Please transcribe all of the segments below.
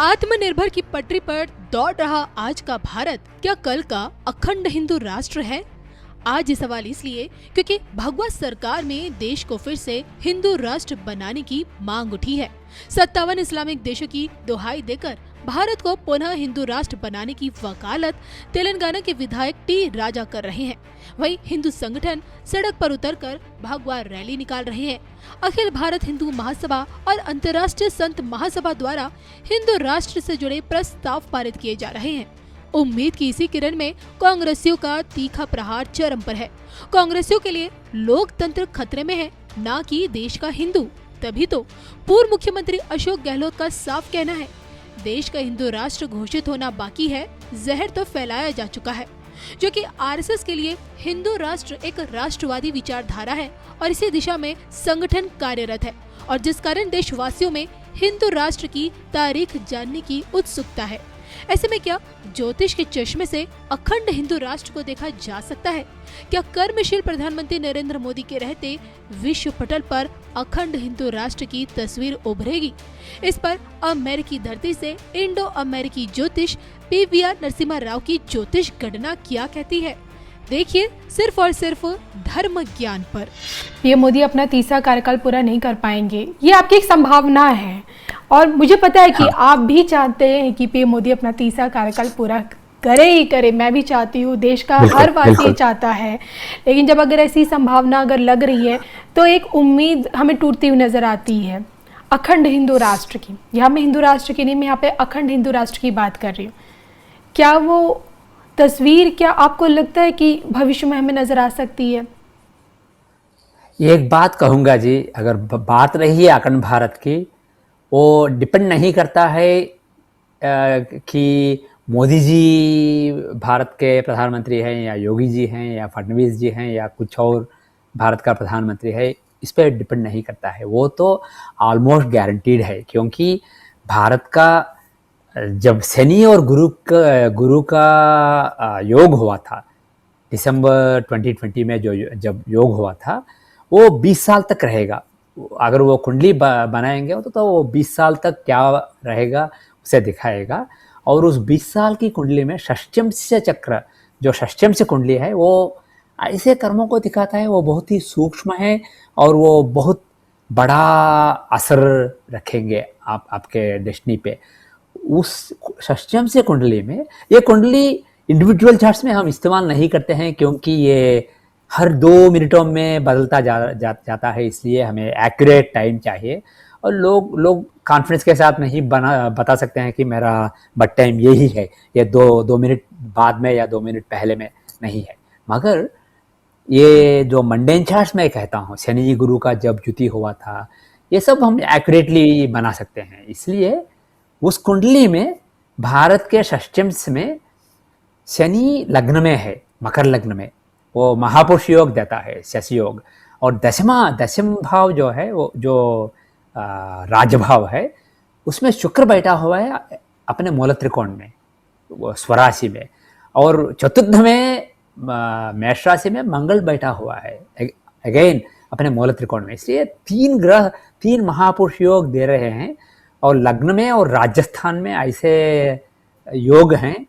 आत्मनिर्भर की पटरी पर दौड़ रहा आज का भारत क्या कल का अखंड हिंदू राष्ट्र है? आज ये सवाल इसलिए क्योंकि भगवा सरकार में देश को फिर से हिंदू राष्ट्र बनाने की मांग उठी है। 57 इस्लामिक देशों की दुहाई देकर भारत को पुनः हिंदू राष्ट्र बनाने की वकालत तेलंगाना के विधायक टी राजा कर रहे हैं। वहीं हिंदू संगठन सड़क पर उतरकर भगवा रैली निकाल रहे हैं। अखिल भारत हिंदू महासभा और अंतर्राष्ट्रीय संत महासभा द्वारा हिंदू राष्ट्र से जुड़े प्रस्ताव पारित किए जा रहे हैं। उम्मीद की इसी किरण में कांग्रेसियों का तीखा प्रहार चरम पर है। कांग्रेसियों के लिए लोकतंत्र खतरे में है, ना कि देश का हिंदू। तभी तो पूर्व मुख्यमंत्री अशोक गहलोत का साफ कहना है, देश का हिंदू राष्ट्र घोषित होना बाकी है, जहर तो फैलाया जा चुका है। जो कि आरएसएस के लिए हिंदू राष्ट्र एक राष्ट्रवादी विचारधारा है और इसी दिशा में संगठन कार्यरत है, और जिस कारण देशवासियों में हिंदू राष्ट्र की तारीख जानने की उत्सुकता है। ऐसे में क्या ज्योतिष के चश्मे से अखंड हिंदू राष्ट्र को देखा जा सकता है? क्या कर्मशील प्रधानमंत्री नरेंद्र मोदी के रहते विश्व पटल पर अखंड हिंदू राष्ट्र की तस्वीर उभरेगी? इस पर अमेरिकी धरती से इंडो अमेरिकी ज्योतिष पीवीआर नरसिम्हा राव की ज्योतिष गणना क्या कहती है, देखिए सिर्फ और सिर्फ धर्म ज्ञान पर। पीएम मोदी अपना तीसरा कार्यकाल पूरा नहीं कर पाएंगे, ये आपकी एक संभावना है, और मुझे पता है कि आप भी चाहते हैं कि पीएम मोदी अपना तीसरा कार्यकाल पूरा करे ही करे। मैं भी चाहती हूँ, देश का हर वासी चाहता है। लेकिन जब अगर ऐसी संभावना अगर लग रही है तो एक उम्मीद हमें टूटती हुई नजर आती है अखंड हिंदू राष्ट्र की। यहाँ मैं हिंदू राष्ट्र की नहीं, मैं यहाँ पे अखंड हिंदू राष्ट्र की बात कर रही हूँ। क्या वो तस्वीर, क्या आपको लगता है कि भविष्य में हमें नजर आ सकती है? एक बात कहूँगा जी, अगर बात रही है अखंड भारत की, वो डिपेंड नहीं करता है कि मोदी जी भारत के प्रधानमंत्री हैं या योगी जी हैं या फडणवीस जी हैं या कुछ और भारत का प्रधानमंत्री है, इस पर डिपेंड नहीं करता है। वो तो ऑलमोस्ट गारंटीड है, क्योंकि भारत का जब शनि और गुरु का योग हुआ था दिसंबर 2020 में, जब योग हुआ था, वो 20 साल तक रहेगा। अगर वो कुंडली बनाएंगे तो वो 20 साल तक क्या रहेगा उसे दिखाएगा। और उस 20 साल की कुंडली में षष्ठ्यंश चक्र, जो षष्ठ्यंश कुंडली है, वो ऐसे कर्मों को दिखाता है, वो बहुत ही सूक्ष्म है और वो बहुत बड़ा असर रखेंगे आपके डेस्टिनी पे। उस षष्ठ्यंश कुंडली में, ये कुंडली इंडिविजुअल चार्ट्स में हम इस्तेमाल नहीं करते हैं, क्योंकि ये हर 2 मिनटों में बदलता जाता है, इसलिए हमें एक्यूरेट टाइम चाहिए। और लोग कॉन्फिडेंस के साथ नहीं बता सकते हैं कि मेरा बट टाइम यही है, ये 2 मिनट बाद में या 2 मिनट पहले में नहीं है। मगर ये जो मंडेन चार्ट्स में कहता हूँ, शनि जी गुरु का जब युति हुआ था, ये सब हम एक्यूरेटली बना सकते हैं। इसलिए उस कुंडली में भारत के षष्ठ्यंश में शनि लग्न में है, मकर लग्न में, वो महापुरुष योग देता है, शशि योग। और दशम भाव जो है, वो जो राजभाव है, उसमें शुक्र बैठा हुआ है अपने मूल त्रिकोण में, वो स्वराशि में। और चतुर्थ में मेष राशि में मंगल बैठा हुआ है अगेन अपने मूल त्रिकोण में। इसलिए 3 ग्रह 3 महापुरुष योग दे रहे हैं, और लग्न में और राजस्थान में ऐसे योग हैं।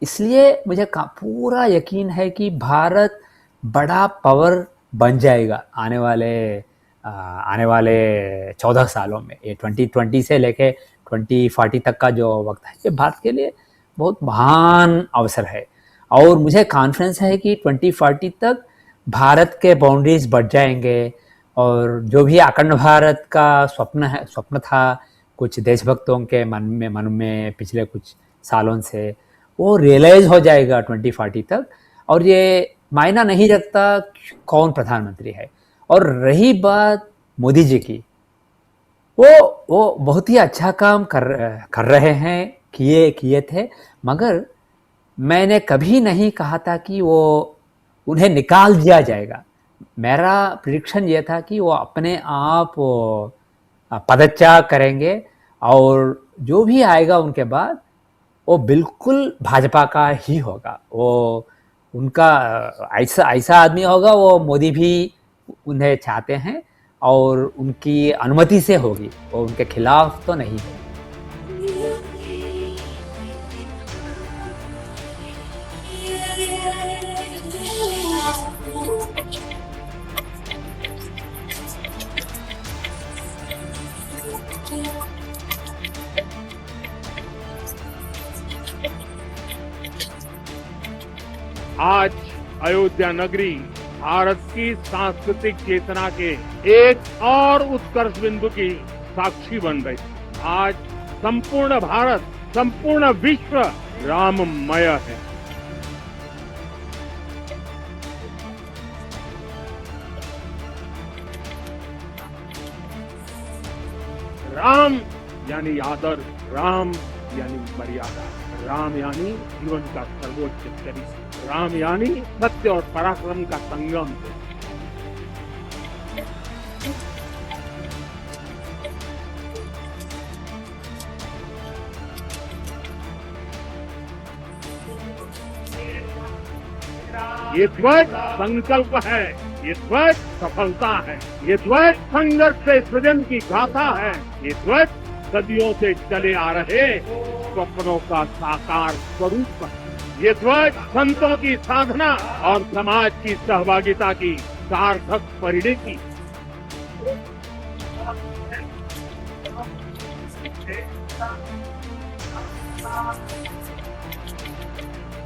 इसलिए मुझे पूरा यकीन है कि भारत बड़ा पावर बन जाएगा आने वाले 14 सालों में। ये 2020 से लेके 2040 तक का जो वक्त है, ये भारत के लिए बहुत महान अवसर है। और मुझे कॉन्फिडेंस है कि 2040 तक भारत के बाउंड्रीज बढ़ जाएंगे, और जो भी अखंड भारत का स्वप्न था कुछ देशभक्तों के मन में पिछले कुछ सालों से, वो रियलाइज हो जाएगा 2040 तक। और ये मायना नहीं रखता कौन प्रधानमंत्री है। और रही बात मोदी जी की, वो बहुत ही अच्छा काम कर रहे हैं, किए थे। मगर मैंने कभी नहीं कहा था कि वो उन्हें निकाल दिया जाएगा। मेरा प्रेडिक्शन ये था कि वो अपने आप पदत्याग करेंगे, और जो भी आएगा उनके बाद वो बिल्कुल भाजपा का ही होगा। वो उनका ऐसा आदमी होगा, वो मोदी भी उन्हें चाहते हैं और उनकी अनुमति से होगी, वो उनके खिलाफ तो नहीं है। आज अयोध्या नगरी भारत की सांस्कृतिक चेतना के एक और उत्कर्ष बिंदु की साक्षी बन गई। आज संपूर्ण भारत, संपूर्ण विश्व राममय है। राम यानी आदर, राम यानी मर्यादा, राम यानी जीवन का सर्वोच्च चरित्र, राम यानी सत्य और पराक्रम का संगम। ये ध्वज संकल्प है, ये ध्वज सफलता है, ये ध्वज संघर्ष से सृजन की गाथा है, ये ध्वज सदियों से चले आ रहे स्वप्नों का साकार स्वरूप है। ये ध्वज संतों की साधना और समाज की सहभागिता की सार्थक परिणति।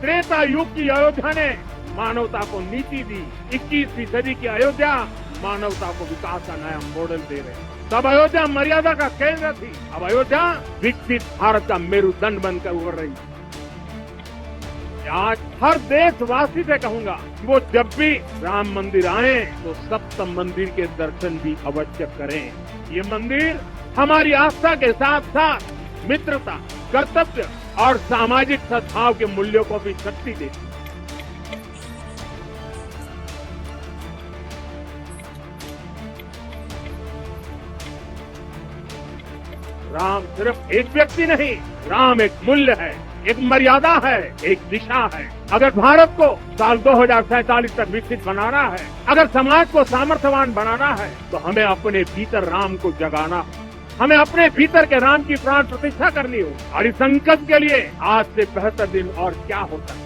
त्रेता युग की अयोध्या ने मानवता को नीति दी, 21वीं सदी की अयोध्या मानवता को विकास का नया मॉडल दे रहे। तब अयोध्या मर्यादा का केंद्र थी, अब अयोध्या विकसित भारत का मेरुदंड बनकर उभर रही। आज हर देशवासी से कहूंगा कि वो जब भी राम मंदिर आए तो सप्तम मंदिर के दर्शन भी अवश्य करें। ये मंदिर हमारी आस्था के साथ साथ मित्रता, कर्तव्य और सामाजिक सद्भाव के मूल्यों को भी शक्ति देती है। राम सिर्फ एक व्यक्ति नहीं, राम एक मूल्य है, एक मर्यादा है, एक दिशा है। अगर भारत को साल 2047 तक विकसित बनाना है, अगर समाज को सामर्थ्यवान बनाना है, तो हमें अपने भीतर राम को जगाना, हमें अपने भीतर के राम की प्राण प्रतिष्ठा करनी हो। और इस संकल्प के लिए आज से बेहतर दिन और क्या हो सकता है।